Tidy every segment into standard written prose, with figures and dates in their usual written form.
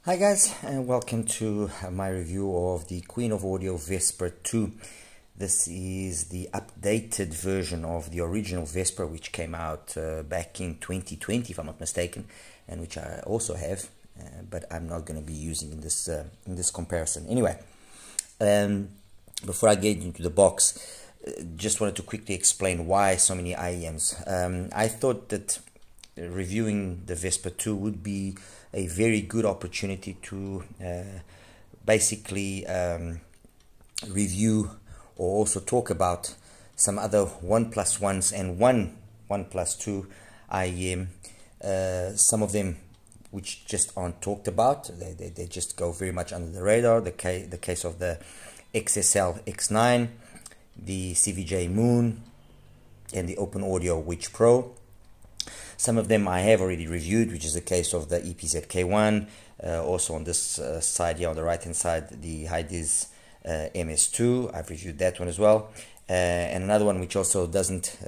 Hi guys, and welcome to my review of the Queen of Audio Vesper 2. This is the updated version of the original Vesper, which came out back in 2020 if I'm not mistaken, and which I also have, but I'm not going to be using in this comparison. Anyway, before I get into the box, just wanted to quickly explain why so many IEMs. I thought that reviewing the Vesper 2 would be a very good opportunity to basically review or also talk about some other 1+1s and 1+2 IEM. Some of them which just aren't talked about, they just go very much under the radar. The case of the XSL X9, the CVJ Moon, and the Open Audio Witch Pro. Some of them I have already reviewed, which is the case of the EPZ K1. Also on this side here on the right hand side, the HiDiz MS2. I've reviewed that one as well. And another one which also doesn't,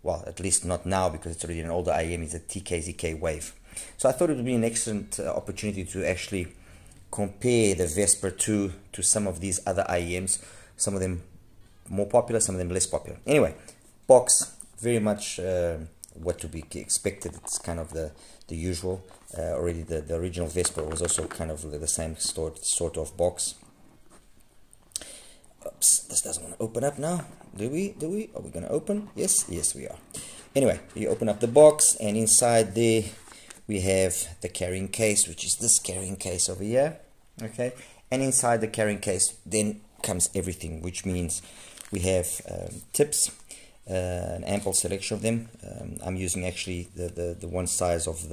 well, at least not now because it's already an older IEM, is the TKZK Wave. So I thought it would be an excellent opportunity to actually compare the Vesper 2 to some of these other IEMs. Some of them more popular, some of them less popular. Anyway, box, very much what to be expected. It's kind of the usual. Already the original Vesper was also kind of the same sort of box. Oops, this doesn't want to open up now. Do we? Are we going to open? Yes, we are. Anyway, you open up the box, and inside there we have the carrying case, which is this carrying case over here. Okay, and inside the carrying case then comes everything, which means we have tips. An ample selection of them. I'm using actually the one size of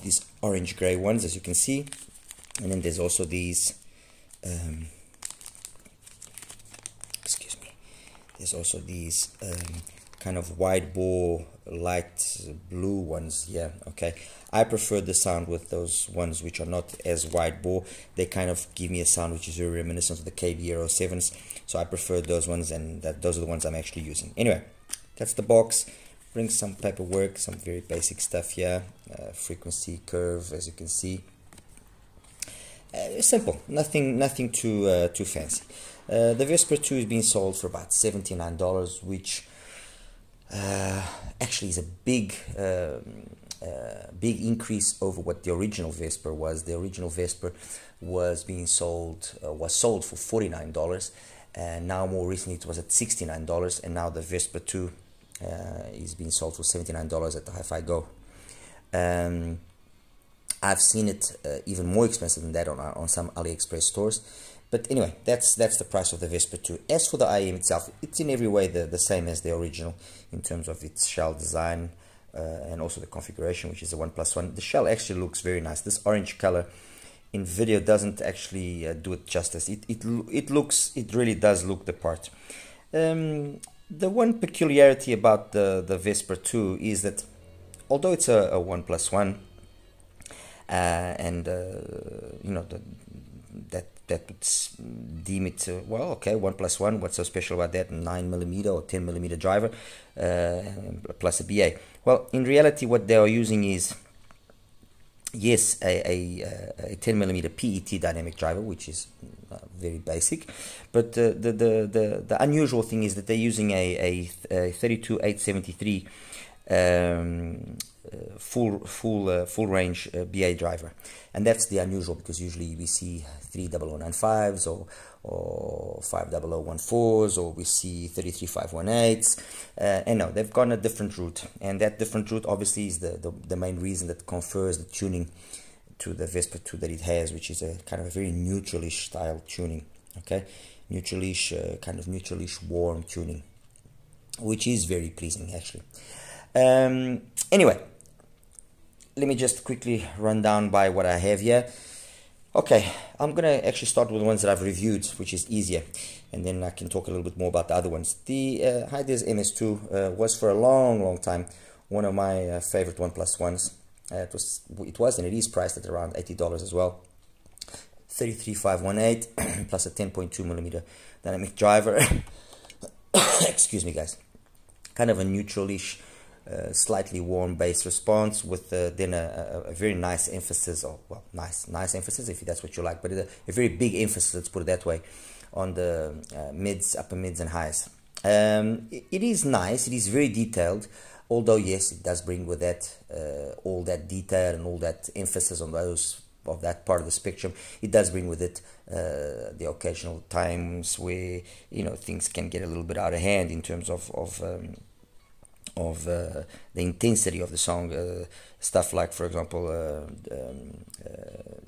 these orange gray ones, as you can see, and then there's also these excuse me, there's also these kind of wide bore light blue ones. Yeah, okay, I prefer the sound with those ones which are not as wide bore. They kind of give me a sound which is very reminiscent of the KB07s, so I prefer those ones, and those are the ones I'm actually using. Anyway, that's the box. Brings some paperwork, some very basic stuff here. Frequency curve, as you can see. Simple, nothing too fancy. The Vesper 2 is being sold for about $79, which actually is a big increase over what the original Vesper was. The original Vesper was sold for $49, and now more recently it was at $69, and now the Vesper 2 is being sold for $79 at the HIFIGO. I've seen it even more expensive than that on some AliExpress stores. But anyway, that's the price of the Vesper 2. As for the IEM itself, it's in every way the same as the original in terms of its shell design and also the configuration, which is a 1+1. The shell actually looks very nice. This orange color in video doesn't actually do it justice. It really does look the part. The one peculiarity about the Vesper 2 is that although it's a 1+1, and you know, that would deem it well, okay, 1+1. What's so special about that? 9mm or 10mm driver plus a BA. Well, in reality, what they are using is, yes, a 10mm PET dynamic driver, which is very basic, but the unusual thing is that they're using a 32873 full range BA driver, and that's the unusual, because usually we see 30095s or 50014s, or we see 33518s, and no, they've gone a different route, and that different route obviously is the main reason that confers the tuning to the Vesper 2 that it has, which is a kind of a very neutralish style tuning. Okay, neutralish, kind of neutralish warm tuning, which is very pleasing actually. Anyway, let me just quickly run down by what I have here. Okay, I'm gonna actually start with the ones that I've reviewed, which is easier, and then I can talk a little bit more about the other ones. The HiDiz MS2 was for a long time one of my favorite 1+1s. It was and it is priced at around $80 as well. 33518 plus a 10.2mm dynamic driver. Excuse me, guys. Kind of a neutralish slightly warm bass response with then a very nice emphasis, or well, nice emphasis if that's what you like, but a very big emphasis, let's put it that way, on the mids, upper mids and highs. It is nice, it is very detailed, although yes, it does bring with that all that detail and all that emphasis on those of that part of the spectrum. It does bring with it the occasional times where, you know, things can get a little bit out of hand in terms of the intensity of the song. Stuff like, for example,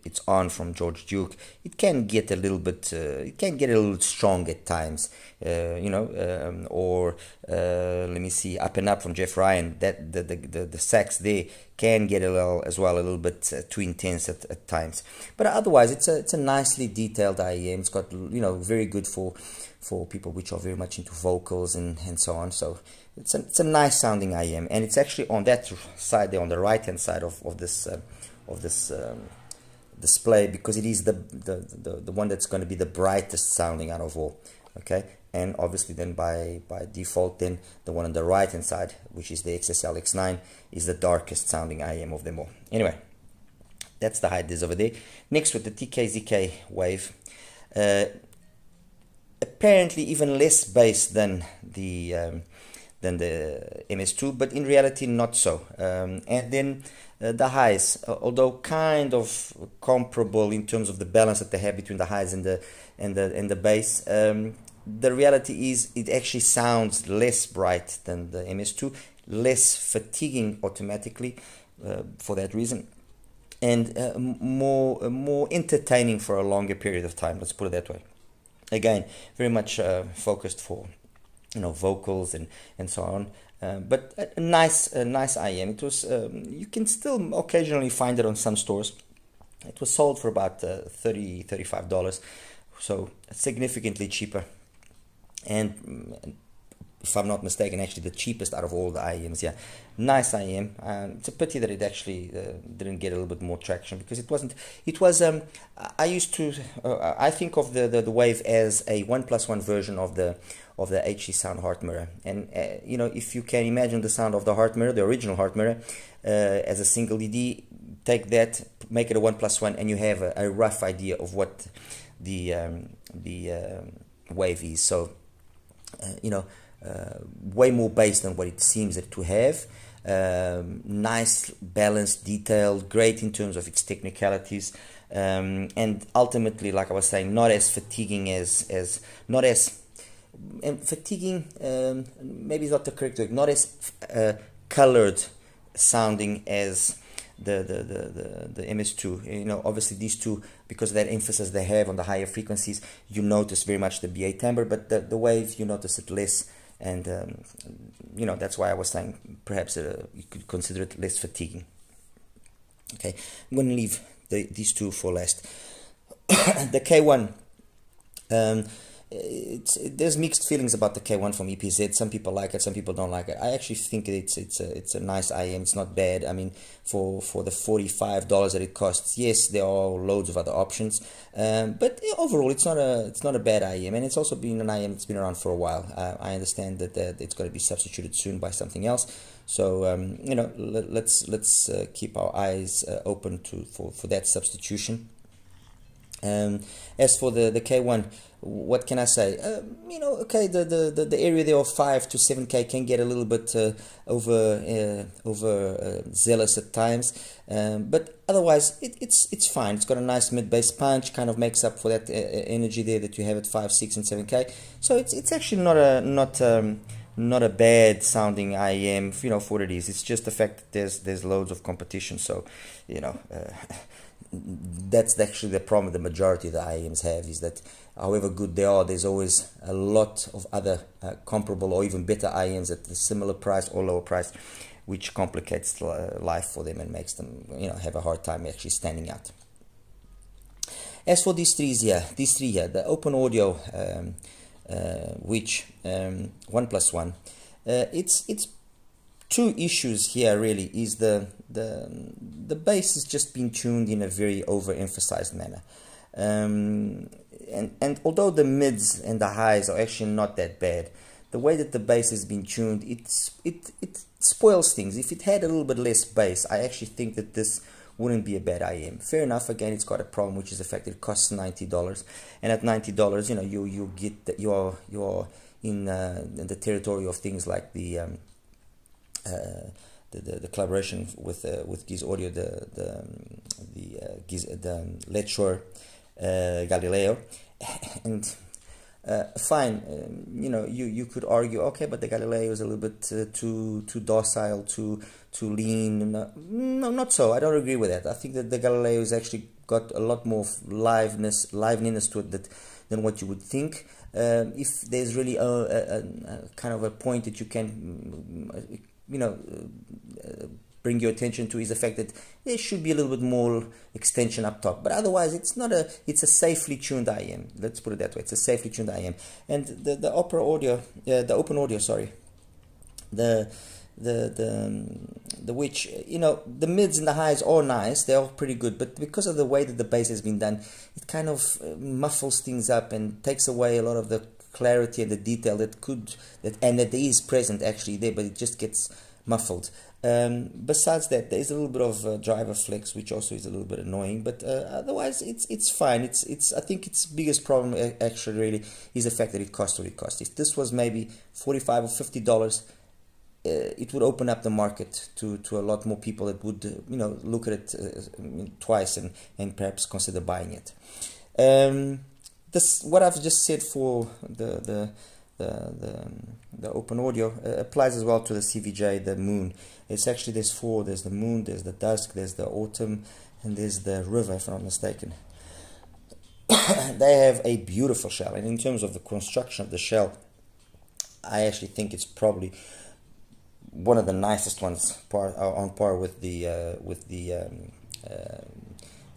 It's On from George Duke. It can get a little bit, it can get a little strong at times, you know, or let me see, Up and Up from Jeff Ryan. That the sax there can get a little bit too intense at times. But otherwise, it's a nicely detailed IEM. It's got, you know, very good for people which are very much into vocals and so on. So it's a nice sounding IEM, and it's actually on that side there, on the right hand side of this display, because it is the one that's going to be the brightest sounding out of all. Okay, and obviously then by default, then the one on the right hand side, which is the XSL X9, is the darkest sounding IEM of them all. Anyway, that's the height is over there. Next, with the TKZK wave, apparently even less bass than the MS2, but in reality not so. And then the highs, although kind of comparable in terms of the balance that they have between the highs and the bass, the reality is it actually sounds less bright than the MS2, less fatiguing automatically for that reason, and more entertaining for a longer period of time, let's put it that way. Again, very much focused for, you know, vocals and so on, but a nice IEM. It was you can still occasionally find it on some stores. It was sold for about $35, so significantly cheaper, and if I'm not mistaken, actually the cheapest out of all the IEMs. Yeah, nice IEM. It's a pity that it actually didn't get a little bit more traction, because it wasn't. It was. I used to. I think of the Wave as a 1+1 version of the HE Sound Heart Mirror, and you know, if you can imagine the sound of the Heart Mirror, the original Heart Mirror, as a single ED, take that, make it a 1+1, and you have a rough idea of what the Wave is. So, you know. Way more bass than what it seems it to have. Nice, balanced, detailed, great in terms of its technicalities, and ultimately, like I was saying, not as fatiguing fatiguing. Maybe it's not the correct word. Not as colored sounding as the MS2. You know, obviously these two, because of that emphasis they have on the higher frequencies, you notice very much the BA timbre, but the Wave, you notice it less. And you know, that's why I was saying perhaps you could consider it less fatiguing. Okay, I'm going to leave these two for last. The K1, there's mixed feelings about the K1 from EPZ. Some people like it, some people don't like it. I actually think it's a nice IEM. It's not bad. I mean, for the $45 that it costs, yes, there are loads of other options, but overall, it's not a bad IEM, and it's also been an IEM that's been around for a while. I understand that it's going to be substituted soon by something else. So you know, let's keep our eyes open for that substitution. As for the K1, what can I say? You know, okay, the area there of 5 to 7K can get a little bit over zealous at times, but otherwise it's fine. It's got a nice mid bass punch, kind of makes up for that energy there that you have at 5, 6, and 7K. So it's actually not a bad sounding IEM, you know, for what it is. It's just the fact that there's loads of competition. So, you know. That's actually the problem the majority of the IEMs have, is that however good they are, there's always a lot of other comparable or even better IEMs at a similar price or lower price, which complicates life for them and makes them, you know, have a hard time actually standing out. As for these three here, the Open Audio, which 1+1, it's two issues here really. Is the bass has just been tuned in a very overemphasized manner, and although the mids and the highs are actually not that bad, the way that the bass has been tuned, it spoils things. If it had a little bit less bass, I actually think that this wouldn't be a bad IM. Fair enough. Again, it's got a problem, which is the fact that it costs $90, and at $90, you know, you get that you are in the territory of things like the collaboration with Giz Audio, the LITZ Galileo, and fine, you know, you could argue, okay, but the Galileo is a little bit too docile, too lean. No, not so. I don't agree with that. I think that the Galileo has actually got a lot more liveliness to it than what you would think. If there's really a kind of a point that you can, you know, bring your attention to, is the fact that there should be a little bit more extension up top, but otherwise it's a safely tuned IM. Let's put it that way. It's a safely tuned IM. And the open audio, sorry, the which, you know, the mids and the highs are nice, they're all pretty good, but because of the way that the bass has been done, it kind of muffles things up and takes away a lot of the clarity and the detail that is present actually there, but it just gets muffled. Besides that, there is a little bit of driver flex, which also is a little bit annoying, but otherwise it's fine. I think its biggest problem actually really is the fact that it costs what it costs. If this was maybe $45 or $50, it would open up the market to a lot more people that would you know, look at it twice and perhaps consider buying it. What I've just said for the open audio applies as well to the CVJ, the moon. It's actually, there's four. There's the moon, there's the dusk, there's the autumn, and there's the river, if I'm not mistaken. They have a beautiful shell, and in terms of the construction of the shell, I actually think it's probably one of the nicest ones, on par with the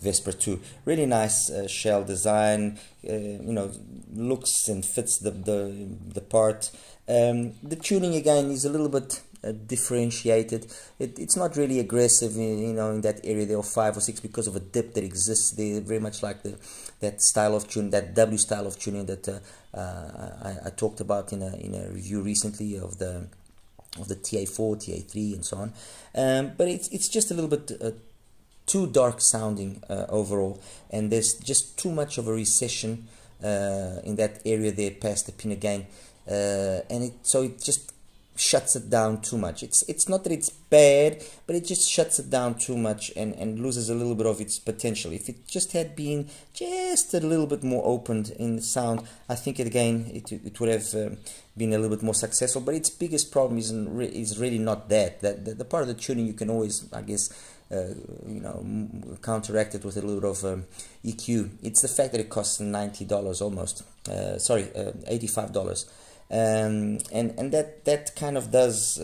Vesper 2. Really nice shell design, you know, looks and fits the part. The tuning again is a little bit differentiated. It's not really aggressive, you know, in that area there of 5 or 6 because of a dip that exists there, very much like that style of tuning, that W style of tuning that I talked about in a review recently of the TA4, TA3, and so on. But it's just a little bit too dark sounding overall, and there's just too much of a recession in that area there past the pin again, and so it just shuts it down too much. It's not that it's bad, but it just shuts it down too much and loses a little bit of its potential. If it just had been just a little bit more opened in the sound, I think it would have been a little bit more successful. But its biggest problem is really not that. The part of the tuning you can always, I guess, you know, counteract it with a little bit of EQ. It's the fact that it costs $90 almost. Sorry, $85. And that kind of does,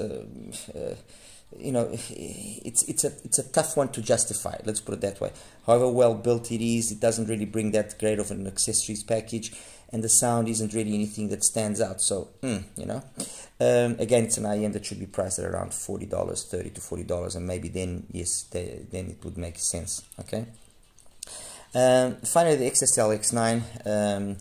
you know, it's a tough one to justify. Let's put it that way. However well built it is, it doesn't really bring that great of an accessories package, and the sound isn't really anything that stands out. So, you know, again, it's an IM that should be priced at around $40, $30 to $40, and maybe then, yes, then it would make sense. Okay. Finally, the XSL X9.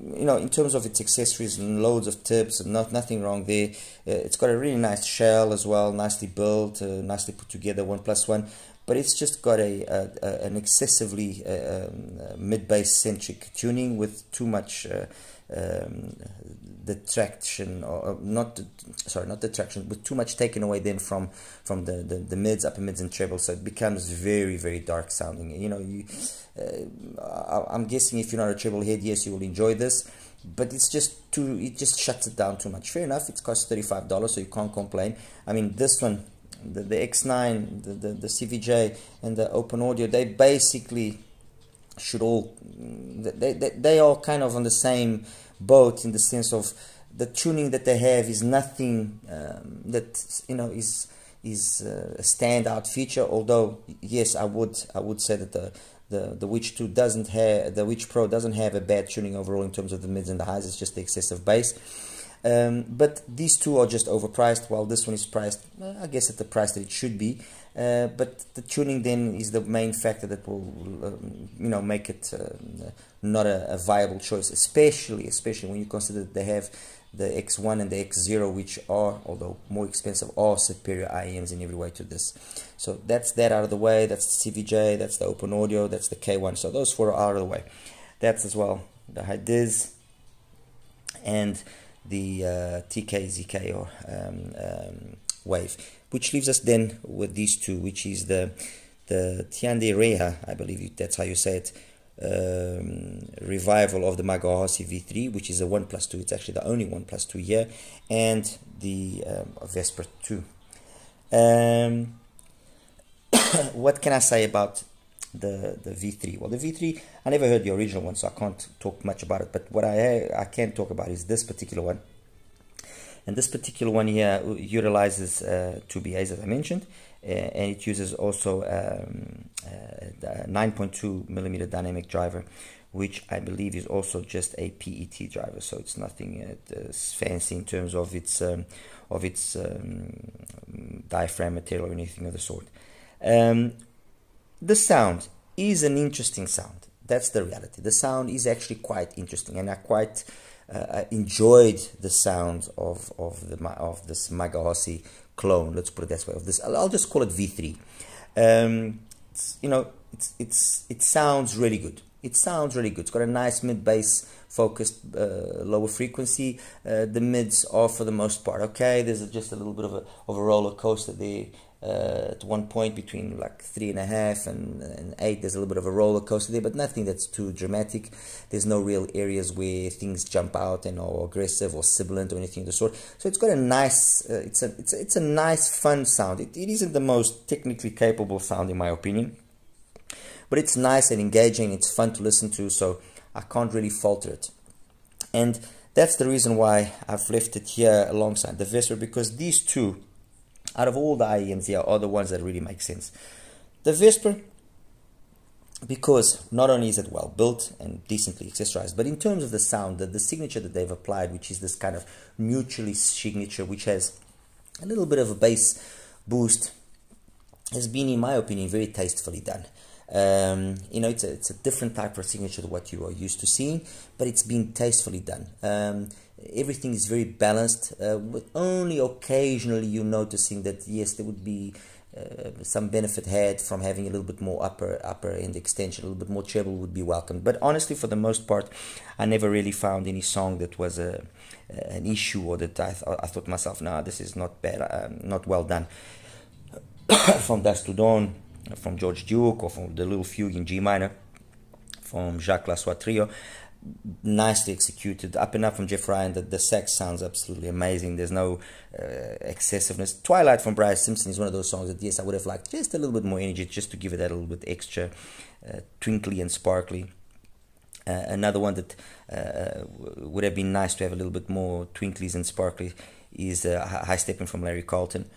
You know, in terms of its accessories and loads of tips, and nothing wrong there. It's got a really nice shell as well, nicely built, nicely put together, 1+1. But it's just got an excessively mid-bass centric tuning with too much detraction, or not detraction, but too much taken away then from the mids, upper mids, and treble. So it becomes very, very dark sounding. You know, I'm guessing if you're not a treble head, yes, you will enjoy this, but it just shuts it down too much. Fair enough, it costs $35, so you can't complain. I mean, this one, the X9, the CVJ, and the open audio, they basically should all, they are kind of on the same boat, in the sense of the tuning that they have is nothing that, you know, is a standout feature. Although, yes, I would say that the Which 2 doesn't have, the Which Pro doesn't have a bad tuning overall in terms of the mids and the highs. It's just the excessive bass. But these two are just overpriced, while this one is priced, I guess, at the price that it should be. But the tuning then is the main factor that will, you know, make it not a viable choice, especially when you consider that they have the X1 and the X0, which are, although more expensive, are superior IEMs in every way to this. So that's that out of the way. That's the CVJ, that's the Open Audio, that's the K1. So those four are out of the way. That's as well the HiDiz and the TK-ZK or wave, which leaves us then with these two, which is the Tiandirenhe, I believe that's how you say it, revival of the Magaosi V3, which is a 1+2. It's actually the only 1+2 here, and the Vesper 2. What can I say about the V3? Well, the V3, I never heard the original one, so I can't talk much about it, but what I can talk about is this particular one. And this particular one here utilizes 2BAs, as I mentioned, and it uses also the 9.2mm dynamic driver, which I believe is also just a PET driver, so it's nothing fancy in terms of its diaphragm material or anything of the sort. The sound is an interesting sound. That's the reality. The sound is actually quite interesting, and I quite enjoyed the sound of this Magaosi clone. Let's put it that way. Of this, I'll just call it V3. You know, it sounds really good. It sounds really good. It's got a nice mid-bass focused lower frequency. The mids are, for the most part, okay. There's just a little bit of a roller coaster there. At one point between like 3.5 and 8, there's a little bit of a roller coaster there, but nothing that's too dramatic. There's no real areas where things jump out and are aggressive or sibilant or anything of the sort. So it's got a nice, it's a nice, fun sound. It isn't the most technically capable sound in my opinion, but it's nice and engaging. It's fun to listen to, so I can't really falter it. And that's the reason why I've left it here alongside the Vesper, because these two, out of all the IEMs here, are the ones that really make sense. The Vesper, because not only is it well built and decently accessorized, but in terms of the sound, the signature that they've applied, which is this kind of mutually signature, which has a little bit of a bass boost, has been, in my opinion, very tastefully done. You know, it's a different type of signature to what you are used to seeing, but it's been tastefully done. Everything is very balanced, with only occasionally you noticing that yes, there would be some benefit had from having a little bit more upper end extension, a little bit more treble would be welcome. But honestly, for the most part, I never really found any song that was an issue, or that I thought to myself, nah, this is not bad, not well done. From Dusk to Dawn, from George Duke, or from the Little Fugue in G minor, from Jacques Lassois Trio, nicely executed. Up and Up from Jeff Ryan, the sax sounds absolutely amazing. There's no excessiveness. Twilight from Bryce Simpson is one of those songs that, yes, I would have liked just a little bit more energy, just to give it that a little bit extra twinkly and sparkly. Another one that would have been nice to have a little bit more twinklies and sparkly is High Stepping from Larry Carlton.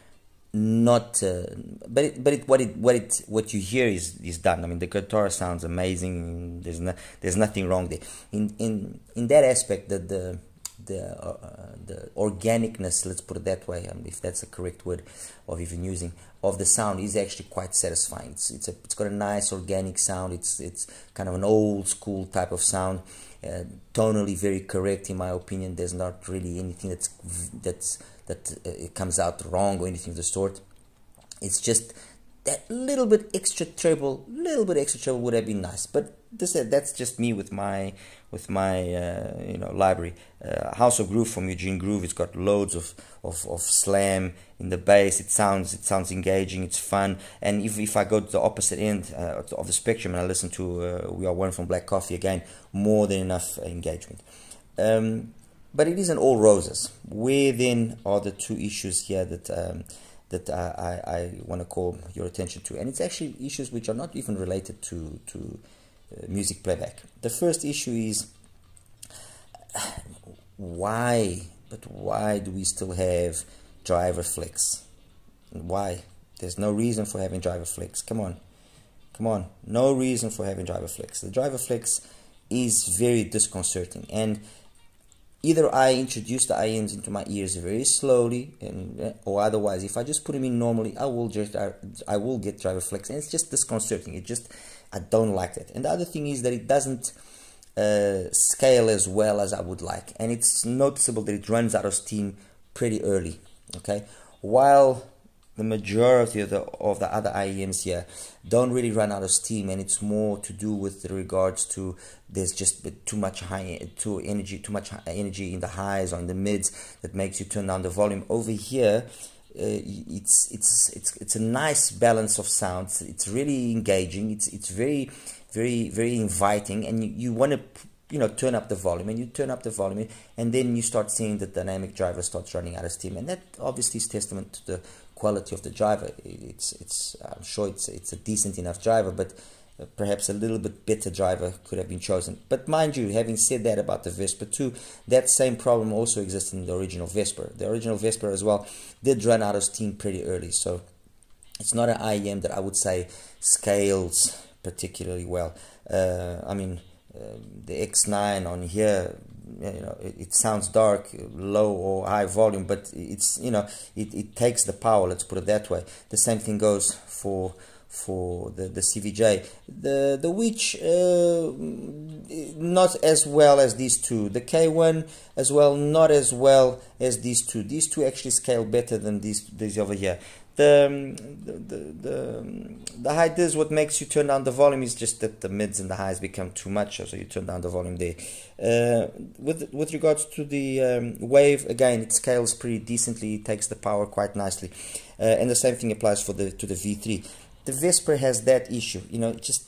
Not what you hear is done. I mean, the guitar sounds amazing. There's nothing wrong there. In that aspect, the organicness, let's put it that way, if that's the correct word of even using, of the sound is actually quite satisfying. It's got a nice organic sound. It's kind of an old school type of sound, tonally very correct in my opinion. There's not really anything that it comes out wrong or anything of the sort. It's just that little bit extra treble would have been nice. But that's just me with my you know, library. House of Groove from Eugene Groove. It's got loads of slam in the bass. It sounds engaging. It's fun. And if I go to the opposite end of the spectrum and I listen to We Are One from Black Coffee, again, more than enough engagement. But it isn't all roses. Where then are the two issues here that I want to call your attention to? And it's actually issues which are not even related to music playback. The first issue is why do we still have driver flex? Why? There's no reason for having driver flex. Come on, no reason for having driver flex. The driver flex is very disconcerting, and either I introduce the IEMs into my ears very slowly, or otherwise, if I just put them in normally, I will get driver flex, and it's just disconcerting. I don't like that. And the other thing is that it doesn't scale as well as I would like, and it's noticeable that it runs out of steam pretty early. Okay, while the majority of the other IEMs here don't really run out of steam, and it's more to do with regards to there's just too much energy in the highs or in the mids that makes you turn down the volume. Over here, it's a nice balance of sounds. It's really engaging. It's very inviting, and you want to turn up the volume, and you turn up the volume, and then you start seeing the dynamic driver starts running out of steam, and that obviously is testament to the quality of the driver. I'm sure it's a decent enough driver, but perhaps a little bit better driver could have been chosen. But mind you, having said that about the Vesper 2, that same problem also existed in the original Vesper. The original Vesper as well did run out of steam pretty early, so it's not an IEM that I would say scales particularly well. I mean, the X9 on here, it sounds dark, low or high volume, but it's it takes the power, let's put it that way. The same thing goes for the CVJ. The Witch, not as well as these two. The K1 as well, not as well as these two. These two actually scale better than these over here. The high diz, what makes you turn down the volume is just that the mids and the highs become too much, so you turn down the volume there. With regards to the wave, again, it scales pretty decently. It takes the power quite nicely, and the same thing applies to the V3. The Vesper has that issue, it just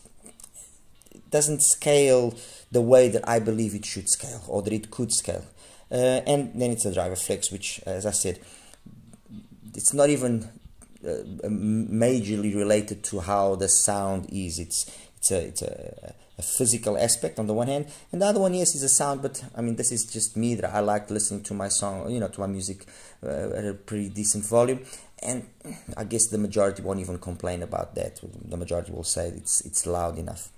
doesn't scale the way that I believe it should scale, or that it could scale. And then it's a driver flex, which, as I said, it's not even majorly related to how the sound is. It's a physical aspect on the one hand, and the other one, yes, is a sound, but I mean, this is just me, that I like listening to my song, to my music at a pretty decent volume, and I guess the majority won't even complain about that. The majority will say it's loud enough.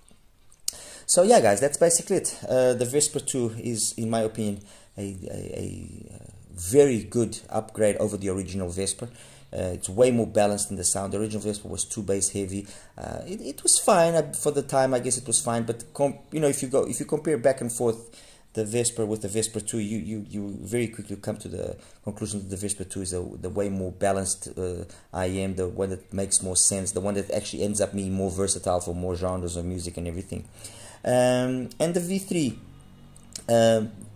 So yeah, guys, that's basically it. The Vesper 2 is, in my opinion, a very good upgrade over the original Vesper. It's way more balanced in the sound. The original Vesper was too bass heavy. It was fine for the time. I guess it was fine. But if you compare back and forth the Vesper with the Vesper 2, you very quickly come to the conclusion that the Vesper 2 is the way more balanced IEM, the one that makes more sense, the one that actually ends up being more versatile for more genres of music and everything. And the V3,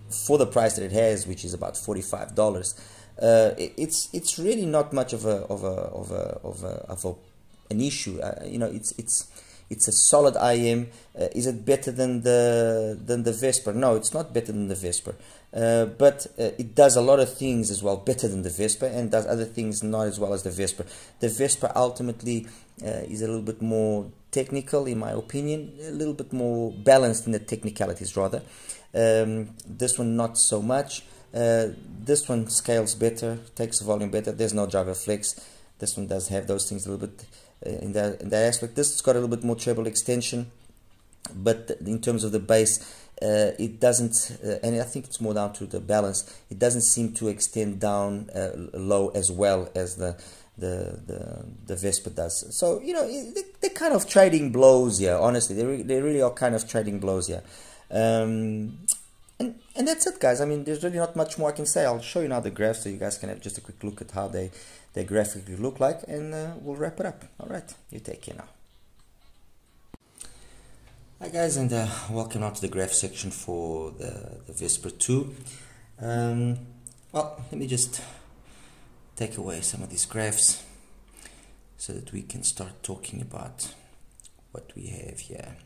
for the price that it has, which is about $45. It's really not much of an issue. It's a solid IEM. Is it better than the Vesper? No, it's not better than the Vesper. But it does a lot of things as well better than the Vesper, and does other things not as well as the Vesper. The Vesper ultimately is a little bit more technical, in my opinion, a little bit more balanced in the technicalities rather. This one not so much. This one scales better, takes the volume better. There's no driver flex. This one does have those things a little bit in that aspect. This has got a little bit more treble extension, but in terms of the bass, it doesn't, and I think it's more down to the balance. It doesn't seem to extend down low as well as the Vesper does. So they're kind of trading blows here. Honestly, they really are kind of trading blows here. And that's it, guys. I mean, there's really not much more I can say. I'll show you now the graphs so you guys can have just a quick look at how they graphically look like, and we'll wrap it up. All right, you take care now. Hi guys, and welcome now to the graph section for the Vesper 2. Well, let me just take away some of these graphs so that we can start talking about what we have here.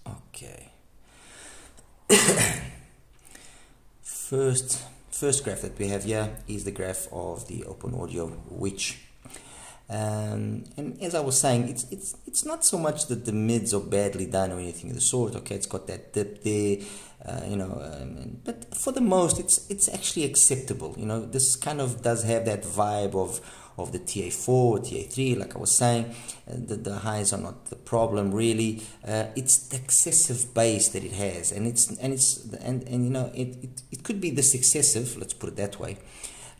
Okay. First graph that we have here is the graph of the Open Audio Witch, and as I was saying, it's not so much that the mids are badly done or anything of the sort. Okay, it's got that dip there, but for the most, it's actually acceptable. This kind of does have that vibe of the TA4, TA3, like I was saying. The highs are not the problem really. It's the excessive bass that it has, and it could be this excessive, let's put it that way,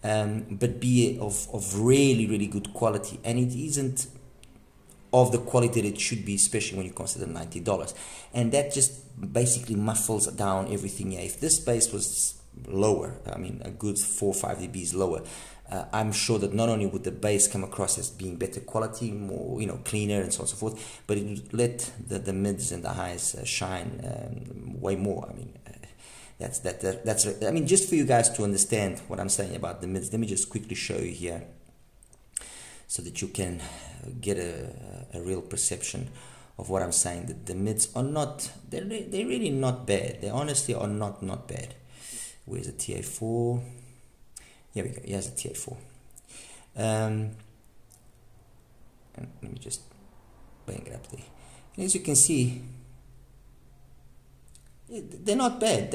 but be of really good quality, and it isn't of the quality that it should be, especially when you consider $90. And that just basically muffles down everything here. If this bass was lower, I mean a good 4 or 5 dBs lower, I'm sure that not only would the bass come across as being better quality, more, you know, cleaner and so on and so forth, but it would let the mids and the highs shine way more. I mean, that's I mean, just for you guys to understand what I'm saying about the mids, let me just quickly show you here so that you can get a real perception of what I'm saying. That the mids are not, they're really not bad. They honestly are not bad. Where's the TA4? Here we go. Here's the TA4. And let me just bring it up there. And as you can see, they're not bad.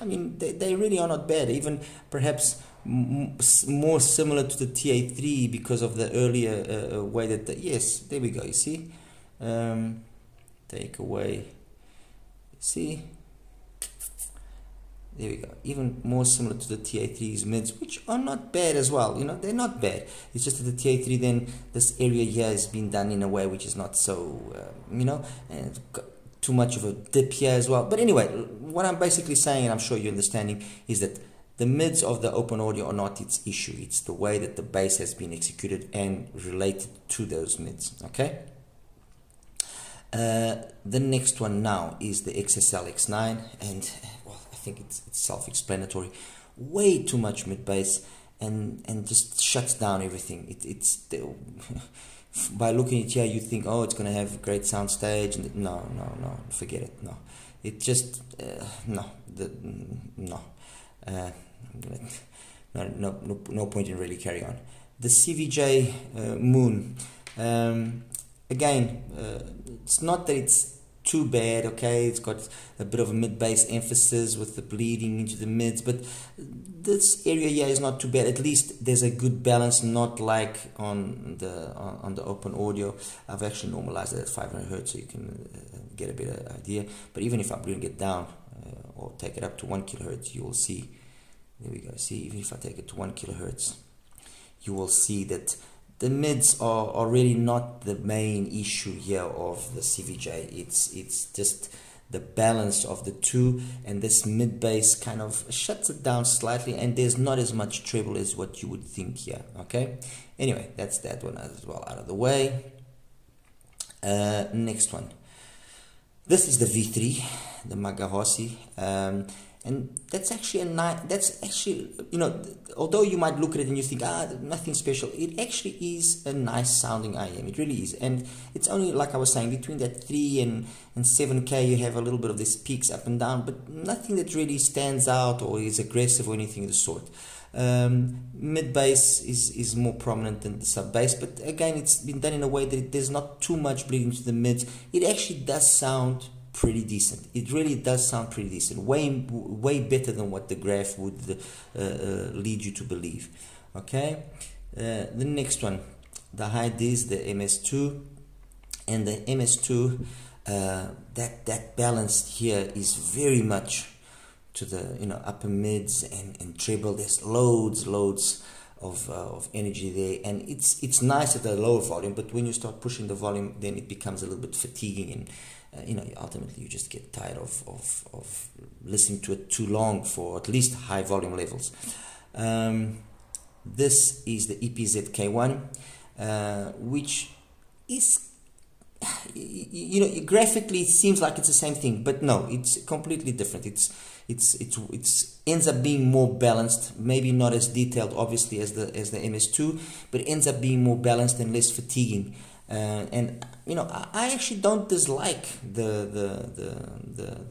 I mean, they really are not bad. Even perhaps more similar to the TA3 because of the earlier way that yes, there we go. You see, take away. See. There we go. Even more similar to the TA3's mids, which are not bad as well. You know, they're not bad. It's just that the TA3, then this area here has been done in a way which is not so, you know, and got too much of a dip here as well. But anyway, what I'm basically saying, and I'm sure you're understanding, is that the mids of the open audio are not its issue. It's the way that the bass has been executed and related to those mids. Okay. The next one now is the XSL X9, and I think it's self-explanatory. Way too much mid bass and just shuts down everything. By looking at here, you think, oh, it's going to have a great sound stage, and no, forget it. No, it just no point in really carry on. The CVJ Moon, again, it's not that it's too bad, okay, it's got a bit of a mid-bass emphasis with the bleeding into the mids, but this area here is not too bad. At least there's a good balance, not like on the open audio. I've actually normalized it at 500 Hertz so you can get a better idea. But even if I bring it down or take it up to 1 kilohertz, you will see, there we go, see, even if I take it to 1 kilohertz, you will see that the mids are really not the main issue here of the CVJ. It's just the balance of the two, and this mid bass kind of shuts it down slightly, and there's not as much treble as what you would think here. Okay, anyway, that's that one as well out of the way. Next one, this is the V3, the Magaosi, and that's actually a nice, that's actually, you know, although you might look at it and you think, nothing special, it actually is a nice sounding IM. It really is. And it's only, like I was saying, between that 3 and 7K, you have a little bit of these peaks up and down, but nothing that really stands out or is aggressive or anything of the sort. Mid bass is more prominent than the sub bass, but again, it's been done in a way that there's not too much bleeding to the mids. It actually does sound pretty decent. It really does sound pretty decent, way better than what the graph would lead you to believe. Okay, the next one, the HiDis, the MS2, and the MS2, that balance here is very much to the, you know, upper mids and treble. There's loads of energy there, and it's nice at the lower volume, but when you start pushing the volume, then it becomes a little bit fatiguing, and you know, ultimately you just get tired of listening to it too long for at least high volume levels. This is the EPZ K1, which is, you know, graphically it seems like it's the same thing, but no, it's completely different. It's ends up being more balanced, maybe not as detailed obviously as the MS2, but it ends up being more balanced and less fatiguing. And you know, I actually don't dislike the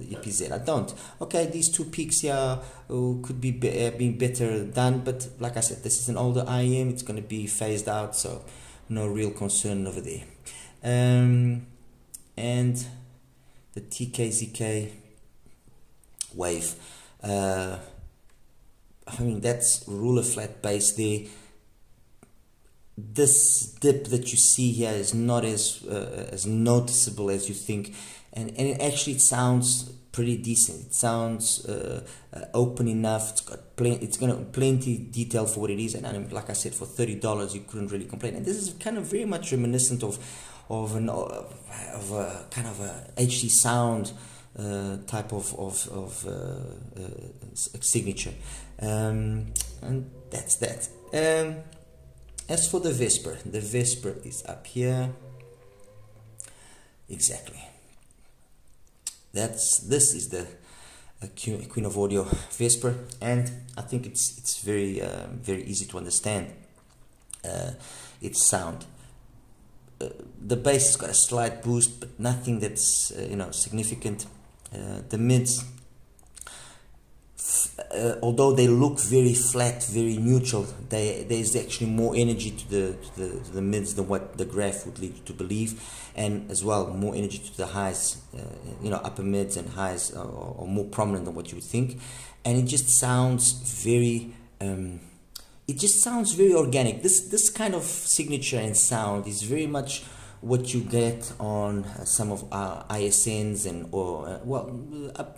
EPZ. I don't. Okay, these two peaks here could be being better done, but like I said, this is an older IM. It's going to be phased out, so no real concern over there. And the TKZK wave. I mean, that's ruler flat bass there. This dip that you see here is not as noticeable as you think, and it actually sounds pretty decent. It sounds open enough. It's got plenty detail for what it is, and I mean, like I said, for $30 you couldn't really complain. And this is kind of very much reminiscent of a kind of a HD sound type of signature, and that's that. As for the Vesper is up here. Exactly. This is the Queen of Audio Vesper, and I think it's very very easy to understand its sound. The bass has got a slight boost, but nothing that's significant. The mids, although they look very flat, very neutral, there's actually more energy to the mids than what the graph would lead you to believe, and as well more energy to the highs. Upper mids and highs are more prominent than what you would think, and it just sounds very organic. This kind of signature and sound is very much what you get on some of our ISNs and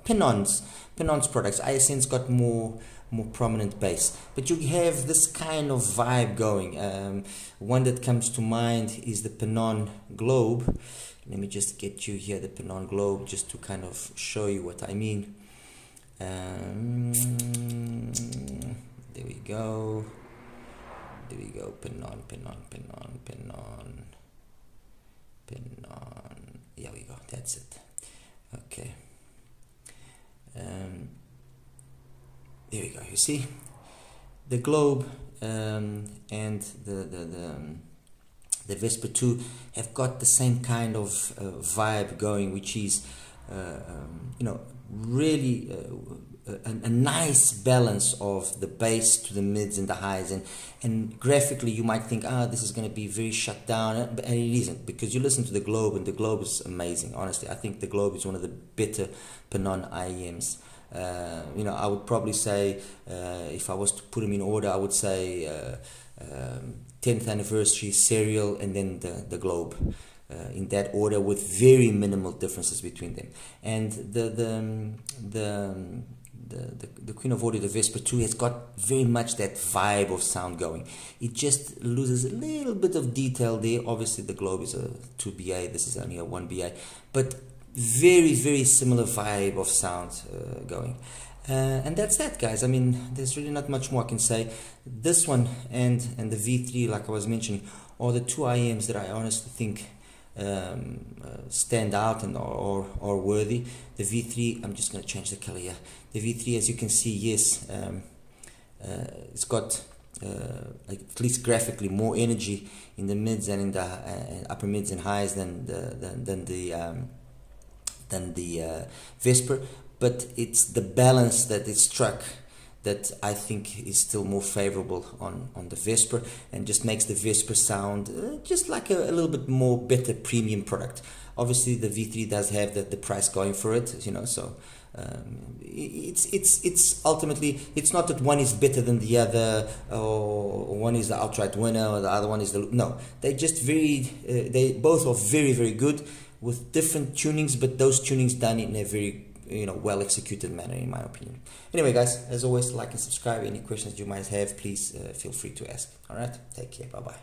Penon's products. ISN's got more prominent bass, but you have this kind of vibe going. One that comes to mind is the Penon Globe. Let me just get you here the Penon Globe just to kind of show you what I mean. There we go. Penon. Here we go. That's it. Okay. There we go. You see, the Globe and the Vesper 2 have got the same kind of vibe going, which is really a nice balance of the bass to the mids and the highs, and graphically you might think, this is going to be very shut down, and it isn't, because you listen to the Globe, and the Globe is amazing. Honestly, I think the Globe is one of the better Penon IEMs. I would probably say, if I was to put them in order, I would say 10th anniversary, Serial, and then the Globe. In that order, with very minimal differences between them. And the Queen of Audio, the Vesper 2, has got very much that vibe of sound going. It just loses a little bit of detail there. Obviously the Globe is a 2BA, this is only a 1BA, but very, very similar vibe of sound going. And that's that, guys. I mean, there's really not much more I can say. This one and the V3, like I was mentioning, are the two IEMs that I honestly think stand out and are worthy. The V3, I'm just going to change the color here. The V3, as you can see, yes, it's got at least graphically more energy in the mids and in the upper mids and highs than the Vesper, but it's the balance that it struck that I think is still more favorable on the Vesper, and just makes the Vesper sound just like a little bit more better premium product. Obviously the V3 does have the price going for it, so it's ultimately, it's not that one is better than the other, or one is the outright winner or the other one is no, they just they both are very, very good with different tunings, but those tunings done in a very well executed manner, in my opinion. Anyway, guys, as always, like and subscribe. Any questions you might have, please feel free to ask. All right, take care. Bye bye.